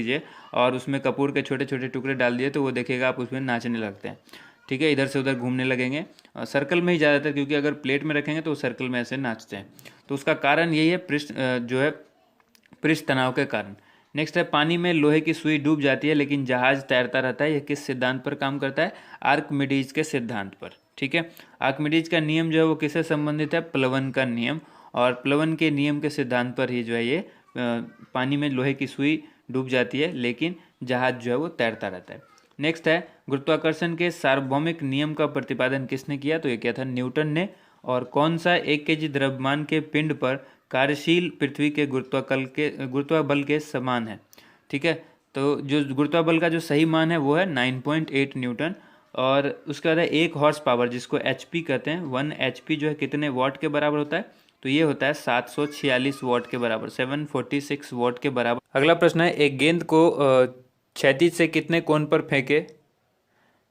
दीजिए और उसमें कपूर के छोटे छोटे टुकड़े डाल दिए तो वो देखिएगा आप उसमें नाचने लगते हैं। ठीक है, इधर से उधर घूमने लगेंगे, सर्कल में ही ज़्यादातर, क्योंकि अगर प्लेट में रखेंगे तो वो सर्कल में ऐसे नाचते हैं। तो उसका कारण यही है, पृष्ठ जो है पृष्ठ तनाव के कारण। नेक्स्ट है, पानी में लोहे की सुई डूब जाती है लेकिन जहाज तैरता रहता है। यह किस सिद्धांत पर काम करता है? आर्किमिडीज के सिद्धांत पर। ठीक है, आर्किमिडीज का नियम जो है वो किससे संबंधित है? प्लवन का नियम। और प्लवन के नियम के सिद्धांत पर ही जो है ये पानी में लोहे की सुई डूब जाती है लेकिन जहाज जो है वो तैरता रहता है। नेक्स्ट है, गुरुत्वाकर्षण के सार्वभौमिक नियम का प्रतिपादन किसने किया? तो ये किया था न्यूटन ने। और कौन सा 1 kg द्रव्यमान के पिंड पर कार्यशील पृथ्वी के गुरुत्वाबल के समान है? ठीक है, तो जो गुरुत्वाबल का जो सही मान है वो है 9.8 न्यूटन। और उसके बाद है 1 हॉर्स पावर, जिसको एचपी कहते हैं। 1 HP जो है कितने वाट के बराबर होता है? तो ये होता है 746 वाट के बराबर, 746 वाट के बराबर। अगला प्रश्न है, एक गेंद को क्षैतिज से कितने कोण पर फेंके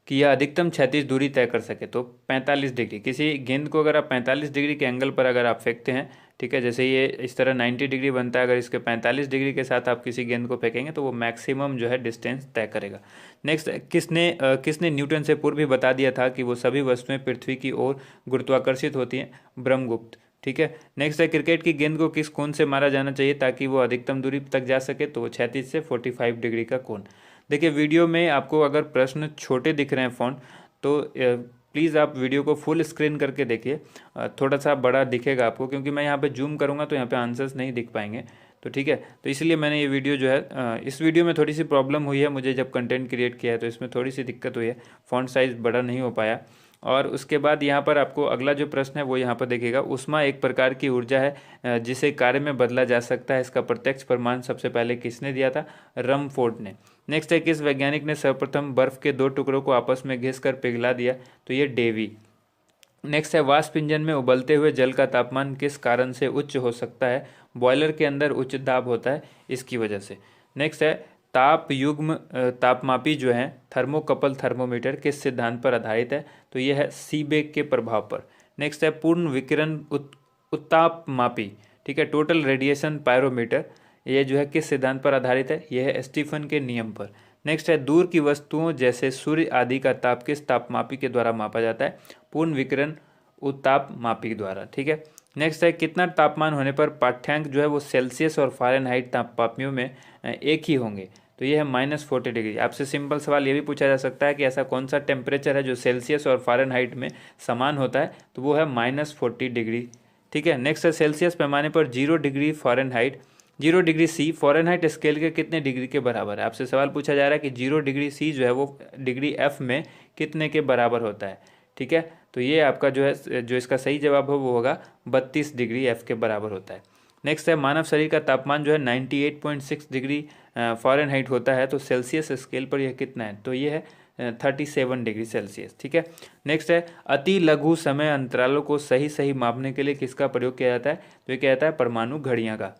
कि यह अधिकतम क्षैतिज दूरी तय कर सके? तो 45 डिग्री। किसी गेंद को अगर आप 45 डिग्री के एंगल पर अगर आप फेंकते हैं, ठीक है, जैसे ये इस तरह 90 डिग्री बनता है, अगर इसके 45 डिग्री के साथ आप किसी गेंद को फेंकेंगे तो वो मैक्सिमम जो है डिस्टेंस तय करेगा। नेक्स्ट, किसने न्यूटन से पूर्व भी बता दिया था कि वो सभी वस्तुएं पृथ्वी की ओर गुरुत्वाकर्षित होती हैं? ब्रह्मगुप्त। ठीक है, नेक्स्ट है, क्रिकेट की गेंद को किस कोण से मारा जाना चाहिए ताकि वो अधिकतम दूरी तक जा सके? तो वो क्षैतिज से 45 डिग्री का कोण। देखिए, वीडियो में आपको अगर प्रश्न छोटे दिख रहे हैं फ़ॉन्ट, तो प्लीज़ आप वीडियो को फुल स्क्रीन करके देखिए, थोड़ा सा बड़ा दिखेगा आपको, क्योंकि मैं यहाँ पे जूम करूँगा तो यहाँ पे आंसर्स नहीं दिख पाएंगे। तो ठीक है, तो इसलिए मैंने ये वीडियो जो है, इस वीडियो में थोड़ी सी प्रॉब्लम हुई है मुझे, जब कंटेंट क्रिएट किया है तो इसमें थोड़ी सी दिक्कत हुई है, फ़ॉन्ट साइज़ बड़ा नहीं हो पाया। और उसके बाद यहाँ पर आपको अगला जो प्रश्न है वो यहाँ पर देखिएगा, ऊष्मा एक प्रकार की ऊर्जा है जिसे कार्य में बदला जा सकता है। इसका प्रत्यक्ष प्रमाण सबसे पहले किसने दिया था? रमफोर्ड ने। नेक्स्ट है, किस वैज्ञानिक ने सर्वप्रथम बर्फ के 2 टुकड़ों को आपस में घिसकर पिघला दिया? तो ये डेवी। नेक्स्ट है, वाष्प इंजन में उबलते हुए जल का तापमान किस कारण से उच्च हो सकता है? बॉयलर के अंदर उच्च दाब होता है, इसकी वजह से। नेक्स्ट है, ताप युग्म तापमापी जो है थर्मोकपल थर्मोमीटर किस सिद्धांत पर आधारित है? तो यह है सीबेक के प्रभाव पर। नेक्स्ट है, पूर्ण विकिरण उत्तापमापी, ठीक है, टोटल रेडिएशन पायरोमीटर, ये जो है किस सिद्धांत पर आधारित है? यह है स्टीफन के नियम पर। नेक्स्ट है, दूर की वस्तुओं जैसे सूर्य आदि का ताप किस तापमापी के द्वारा मापा जाता है? पूर्ण विकिरण उत्तापमापी द्वारा। ठीक है, नेक्स्ट है, कितना तापमान होने पर पाठ्यांक जो है वो सेल्सियस और फ़ारेनहाइट तापमापियों में एक ही होंगे? तो ये है -40 डिग्री। आपसे सिंपल सवाल ये भी पूछा जा सकता है कि ऐसा कौन सा टेम्परेचर है जो सेल्सियस और फ़ारेनहाइट में समान होता है? तो वो है -40 डिग्री। ठीक है, नेक्स्ट है, सेल्सियस पैमाने पर 0 degree Fahrenheit 0 degree C Fahrenheit scale के कितने डिग्री के बराबर है? आपसे सवाल पूछा जा रहा है कि 0 डिग्री सी जो है वो डिग्री एफ में कितने के बराबर होता है? ठीक है, तो ये आपका जो है, जो इसका सही जवाब हो वो होगा 32 डिग्री एफ के बराबर होता है। नेक्स्ट है, मानव शरीर का तापमान जो है 98.6 डिग्री फ़ारेनहाइट होता है, तो सेल्सियस स्केल पर यह कितना है? तो ये है 37 डिग्री सेल्सियस। ठीक है, नेक्स्ट है, अति लघु समय अंतरालों को सही सही मापने के लिए किसका प्रयोग किया जाता है? तो ये क्या जाता है? परमाणु घड़ियाँ का।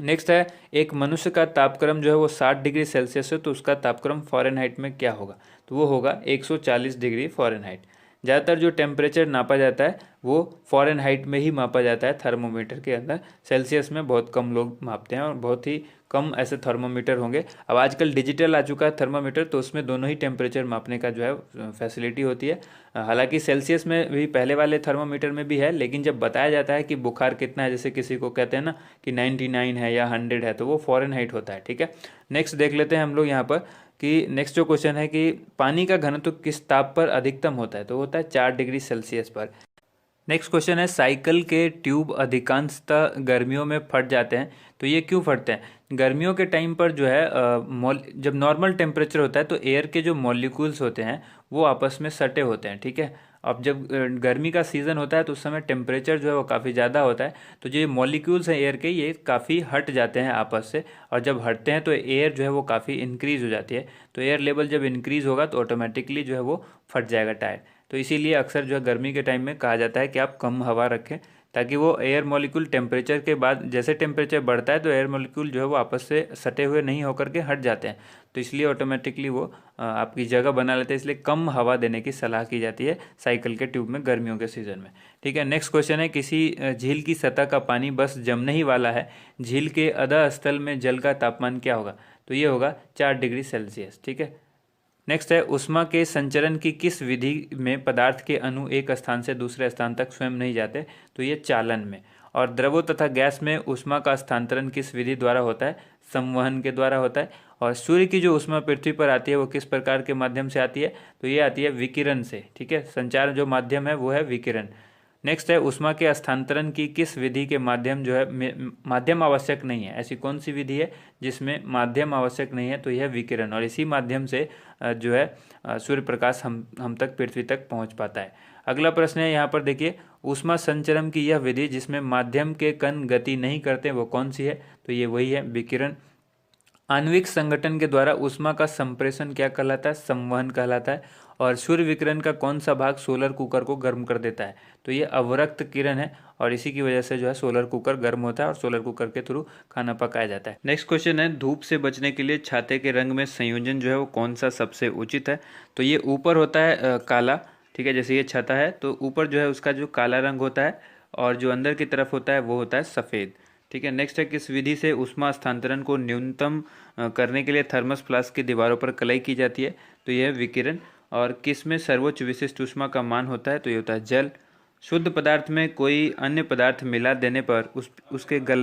नेक्स्ट है, एक मनुष्य का तापक्रम जो है वो 60 डिग्री सेल्सियस है, तो उसका तापक्रम फ़ारेनहाइट में क्या होगा? तो वो होगा 140 डिग्री फ़ारेनहाइट। ज़्यादातर जो टेम्परेचर नापा जाता है वो फ़ारेनहाइट में ही मापा जाता है थर्मोमीटर के अंदर। सेल्सियस में बहुत कम लोग मापते हैं और बहुत ही कम ऐसे थर्मोमीटर होंगे। अब आजकल डिजिटल आ चुका है थर्मोमीटर, तो उसमें दोनों ही टेम्परेचर मापने का जो है फैसिलिटी होती है। हालांकि सेल्सियस में भी पहले वाले थर्मोमीटर में भी है, लेकिन जब बताया जाता है कि बुखार कितना है, जैसे किसी को कहते हैं ना कि 99 है या 100 है, तो वो फ़ारेनहाइट होता है। ठीक है, नेक्स्ट देख लेते हैं हम लोग यहाँ पर कि नेक्स्ट जो क्वेश्चन है कि पानी का घनत्व किस ताप पर अधिकतम होता है? तो होता है 4 डिग्री सेल्सियस पर। नेक्स्ट क्वेश्चन है, साइकिल के ट्यूब अधिकांशतः गर्मियों में फट जाते हैं, तो ये क्यों फटते हैं? गर्मियों के टाइम पर जो है जब नॉर्मल टेम्परेचर होता है तो एयर के जो मॉलिक्यूल्स होते हैं वो आपस में सटे होते हैं। ठीक है, अब जब गर्मी का सीज़न होता है तो उस समय टेम्परेचर जो है वो काफ़ी ज़्यादा होता है, तो जो ये मॉलिक्यूल्स हैं एयर के, ये काफ़ी हट जाते हैं आपस से, और जब हटते हैं तो एयर जो है वो काफ़ी इंक्रीज़ हो जाती है। तो एयर लेवल जब इंक्रीज़ होगा तो ऑटोमेटिकली जो है वो फट जाएगा टायर। तो इसीलिए अक्सर जो है गर्मी के टाइम में कहा जाता है कि आप कम हवा रखें, ताकि वो एयर मॉलिक्यूल टेम्परेचर के बाद, जैसे टेम्परेचर बढ़ता है तो एयर मॉलिक्यूल जो है वो आपस से सटे हुए नहीं होकर के हट जाते हैं, तो इसलिए ऑटोमेटिकली वो आपकी जगह बना लेते हैं। इसलिए कम हवा देने की सलाह की जाती है साइकिल के ट्यूब में गर्मियों के सीज़न में। ठीक है, नेक्स्ट क्वेश्चन है, किसी झील की सतह का पानी बस जमने ही वाला है, झील के अधः स्थल में जल का तापमान क्या होगा? तो ये होगा 4 डिग्री सेल्सियस। ठीक है, नेक्स्ट है ऊष्मा के संचरण की किस विधि में पदार्थ के अणु एक स्थान से दूसरे स्थान तक स्वयं नहीं जाते, तो ये चालन में। और द्रवों तथा गैस में ऊष्मा का स्थानांतरण किस विधि द्वारा होता है, संवहन के द्वारा होता है। और सूर्य की जो ऊष्मा पृथ्वी पर आती है वो किस प्रकार के माध्यम से आती है, तो ये आती है विकिरण से। ठीक है, संचार जो माध्यम है वो है विकिरण। नेक्स्ट है ऊष्मा के स्थानांतरण की किस विधि के माध्यम जो है माध्यम आवश्यक नहीं है, ऐसी कौन सी विधि है जिसमें माध्यम आवश्यक नहीं है, तो यह विकिरण। और इसी माध्यम से जो है सूर्य प्रकाश हम तक पृथ्वी तक पहुंच पाता है। अगला प्रश्न है यहाँ पर देखिए, ऊष्मा संचरण की यह विधि जिसमें माध्यम के कण गति नहीं करते वो कौन सी है, तो ये वही है विकिरण। आणविक संगठन के द्वारा ऊष्मा का संप्रेषण क्या कहलाता है, संवहन कहलाता है। और सूर्य विकिरण का कौन सा भाग सोलर कुकर को गर्म कर देता है, तो ये अवरक्त किरण है। और इसी की वजह से जो है सोलर कुकर गर्म होता है और सोलर कुकर के थ्रू खाना पकाया जाता है। नेक्स्ट क्वेश्चन है, धूप से बचने के लिए छाते के रंग में संयोजन जो है वो कौन सा सबसे उचित है, तो ये ऊपर होता है काला। ठीक है, जैसे ये छाता है तो ऊपर जो है उसका जो काला रंग होता है और जो अंदर की तरफ होता है वो होता है सफ़ेद। ठीक है, नेक्स्ट है किस विधि से ऊष्मा स्थानांतरण को न्यूनतम करने के लिए थर्मस फ्लास्क की दीवारों पर कलाई की जाती है, तो यह विकिरण। और किस में सर्वोच्च विशिष्ट ऊष्मा का मान होता है, तो ये होता है जल। शुद्ध पदार्थ में कोई अन्य पदार्थ मिला देने पर उसके गल